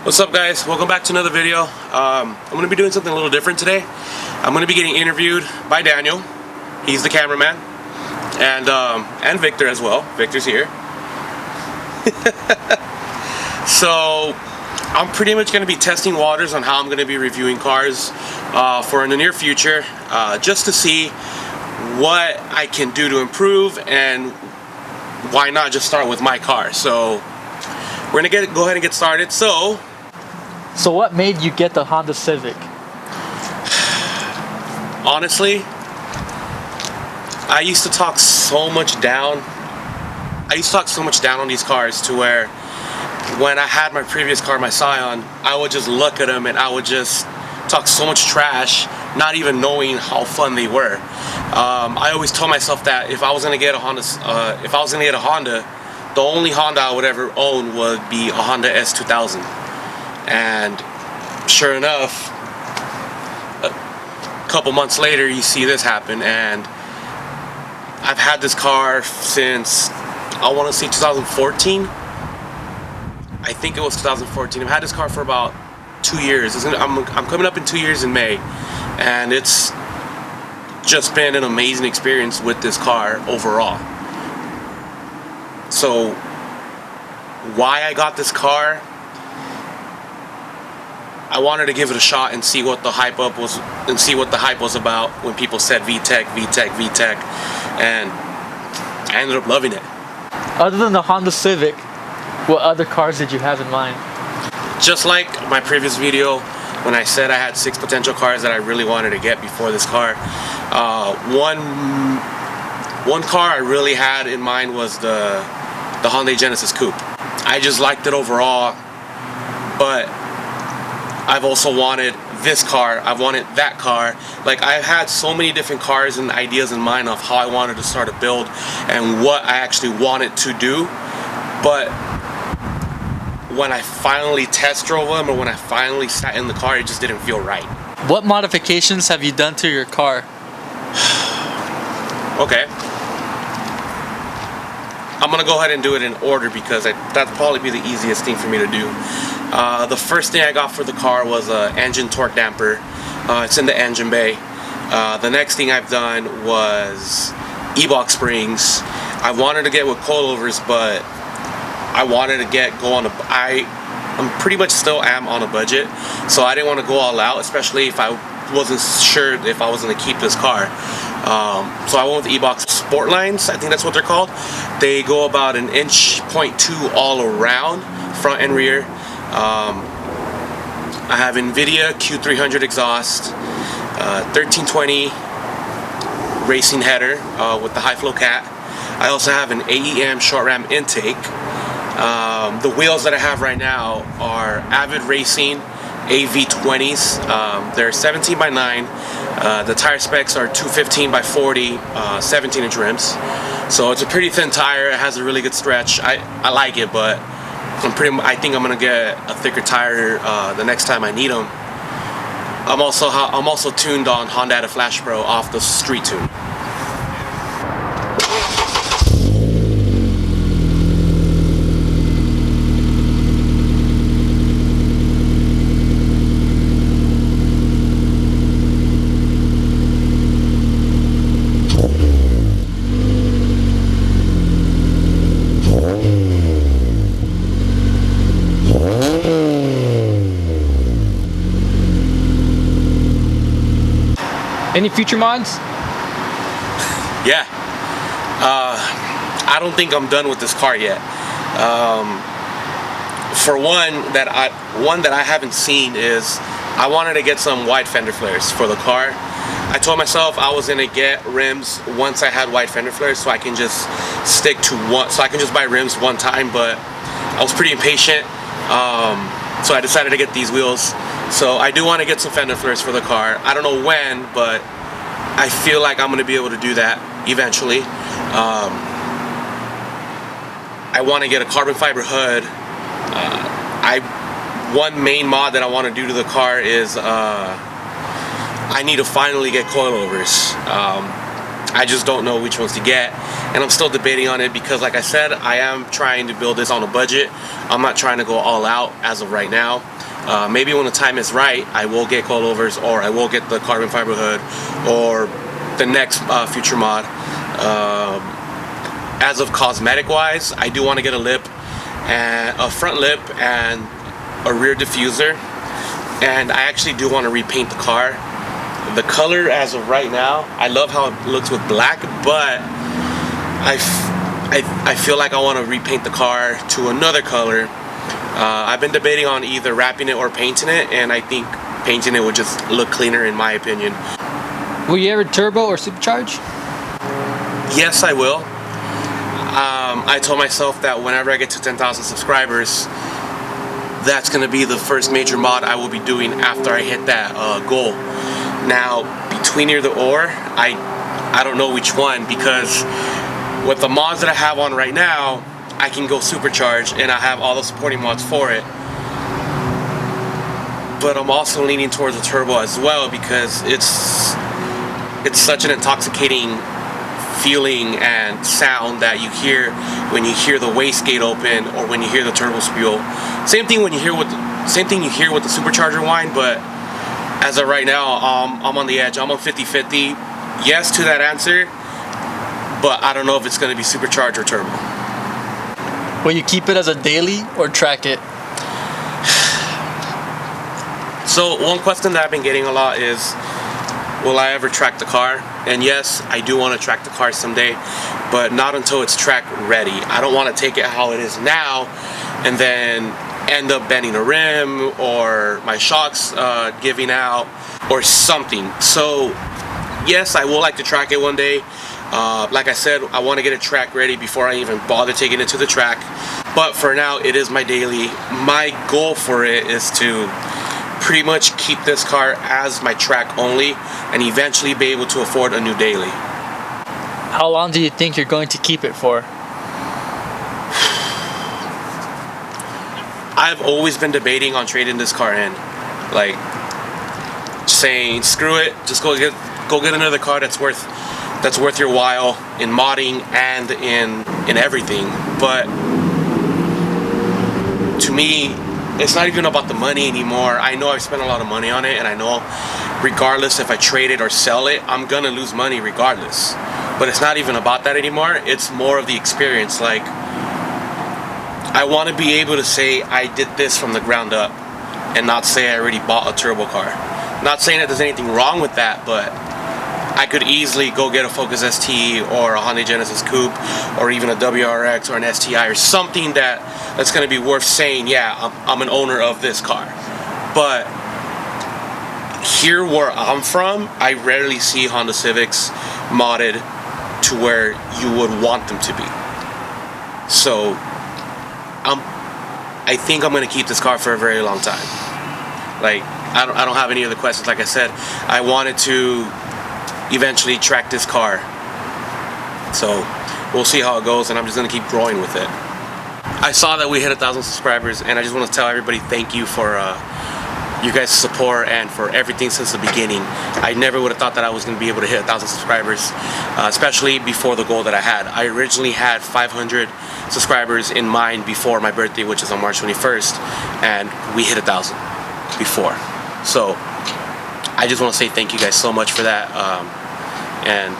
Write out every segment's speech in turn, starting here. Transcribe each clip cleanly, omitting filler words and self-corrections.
What's up, guys? Welcome back to another video. I'm going to be doing something a little different today. I'm going to be getting interviewed by Daniel. He's the cameraman, and Victor as well. Victor's here. So I'm pretty much going to be testing waters on how I'm going to be reviewing cars for in the near future, just to see what I can do to improve, and why not just start with my car. So we're going to go ahead and get started. So what made you get the Honda Civic? Honestly, I used to talk so much down. On these cars, to where when I had my previous car, my Scion, I would just look at them and I would just talk so much trash, not even knowing how fun they were. I always told myself that if I was gonna get a Honda, the only Honda I would ever own would be a Honda S2000. And sure enough, a couple months later, you see this happen, and I've had this car since, I want to say 2014. I think it was 2014. I've had this car for about 2 years. I'm coming up in 2 years in May, and it's just been an amazing experience with this car overall. So why I got this car, I wanted to give it a shot and see what the hype was about when people said VTEC, and I ended up loving it. Other than the Honda Civic, what other cars did you have in mind? Just like my previous video, when I said I had 6 potential cars that I really wanted to get before this car, one car I really had in mind was the Hyundai Genesis Coupe. I just liked it overall, but I've also wanted this car, I've wanted that car. Like, I've had so many different cars and ideas in mind of how I wanted to start a build and what I actually wanted to do. But when I finally test drove them, or when I finally sat in the car, it just didn't feel right. What modifications have you done to your car? Okay. I'm gonna go ahead and do it in order because that'd probably be the easiest thing for me to do. The first thing I got for the car was an engine torque damper. It's in the engine bay. The next thing I've done was e-box springs. I wanted to get with coilovers, but I wanted to I'm pretty much still am on a budget, so I didn't want to go all out, especially if I wasn't sure if I was going to keep this car. So I went with the e-box sport lines, I think that's what they're called. They go about 1.2 inches all around, front and rear. I have NVIDIA Q300 exhaust, 1320 racing header with the high flow cat. I also have an AEM short ram intake. The wheels that I have right now are Avid Racing AV20s. They're 17 by 9. The tire specs are 215 by 40, 17-inch rims. So it's a pretty thin tire. It has a really good stretch. I like it, but I think I'm gonna get a thicker tire the next time I need them. I'm also tuned on Honda Flash Pro off the Street Tune. Any future mods? Yeah. I don't think I'm done with this car yet. For one that I haven't seen is, I wanted to get some wide fender flares for the car. I told myself I was gonna get rims once I had wide fender flares, so I can just stick to one. So I can just buy rims one time. But I was pretty impatient, so I decided to get these wheels. So I do want to get some fender flares for the car. I don't know when, but I feel like I'm going to be able to do that eventually. I want to get a carbon fiber hood. One main mod that I want to do to the car is I need to finally get coilovers. I just don't know which ones to get, and I'm still debating on it because, like I said, I am trying to build this on a budget. I'm not trying to go all out as of right now. Maybe when the time is right, I will get coilovers, or I will get the carbon fiber hood, or the next future mod. As of cosmetic wise, I do want to get a lip, and a front lip, and a rear diffuser, and I actually do want to repaint the car. The color as of right now, I love how it looks with black, but I feel like I want to repaint the car to another color. I've been debating on either wrapping it or painting it, and I think painting it would just look cleaner in my opinion. Will you ever turbo or supercharge? Yes, I will. I told myself that whenever I get to 10,000 subscribers, that's going to be the first major mod I will be doing after I hit that goal. Now, between either or, I don't know which one, because with the mods that I have on right now, I can go supercharged, and I have all the supporting mods for it. But I'm also leaning towards the turbo as well, because it's such an intoxicating feeling and sound that you hear when you hear the wastegate open, or when you hear the turbo spew. Same thing you hear with the supercharger whine, but as of right now, I'm on the edge. I'm on 50-50. Yes to that answer, but I don't know if it's going to be supercharged or turbo. Will you keep it as a daily or track it? So one question that I've been getting a lot is, will I ever track the car? And yes, I do want to track the car someday, but not until it's track ready. I don't want to take it how it is now and then end up bending a rim, or my shocks giving out, or something. So yes, I will like to track it one day. Like I said, I want to get it track ready before I even bother taking it to the track. But for now, it is my daily. My goal for it is to pretty much keep this car as my track only, and eventually be able to afford a new daily. How long do you think you're going to keep it for? I've always been debating on trading this car in, like saying screw it, just go get another car that's worth your while in modding and in everything. But to me, it's not even about the money anymore. I know I've spent a lot of money on it, and I know regardless if I trade it or sell it, I'm gonna lose money regardless. But it's not even about that anymore. It's more of the experience. Like, I want to be able to say I did this from the ground up, and not say I already bought a turbo car. Not saying that there's anything wrong with that, but I could easily go get a Focus ST or a Honda Genesis Coupe, or even a WRX or an STI, or something that's going to be worth saying, yeah, I'm an owner of this car. But here where I'm from, I rarely see Honda Civics modded to where you would want them to be. So I think I'm going to keep this car for a very long time. Like, I don't have any other questions. Like I said, I wanted to eventually track this car, so we'll see how it goes, and I'm just gonna keep growing with it. I saw that we hit 1,000 subscribers, and I just want to tell everybody thank you for you guys' support and for everything since the beginning. I never would have thought that I was going to be able to hit 1,000 subscribers, especially before the goal that I had. I originally had 500 subscribers in mind before my birthday, which is on March 21st, and we hit 1,000 before. So I just want to say thank you guys so much for that, and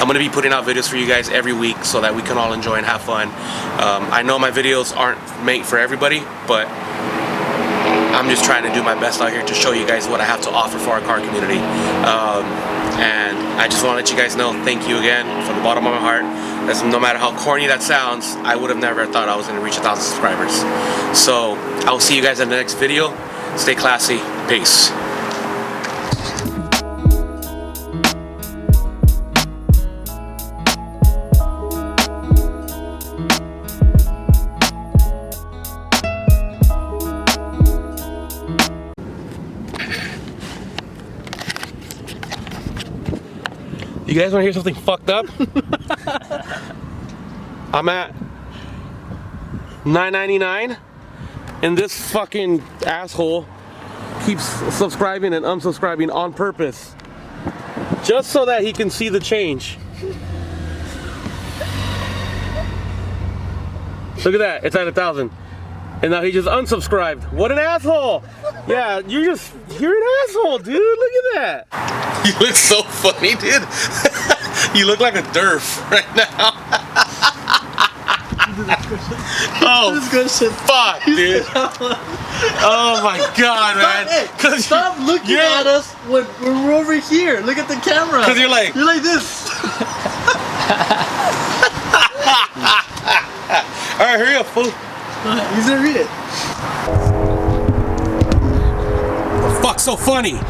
I'm going to be putting out videos for you guys every week so that we can all enjoy and have fun. I know my videos aren't made for everybody, but I'm just trying to do my best out here to show you guys what I have to offer for our car community. And I just want to let you guys know, thank you again from the bottom of my heart. As no matter how corny that sounds, I would have never thought I was going to reach 1,000 subscribers. So I will see you guys in the next video. Stay classy. Peace. You guys want to hear something fucked up? I'm at $9.99 and this fucking asshole keeps subscribing and unsubscribing on purpose just so that he can see the change. Look at that, it's at 1,000 and now he just unsubscribed. What an asshole! Yeah, you're an asshole, dude. Look at that. You look so funny, dude. You look like a derf right now. Oh, fuck, dude. Oh my god, man. Stop looking at us when we're over here. Look at the camera. Because you're like this. Alright, hurry up, fool. He's gonna read it. The fuck's so funny?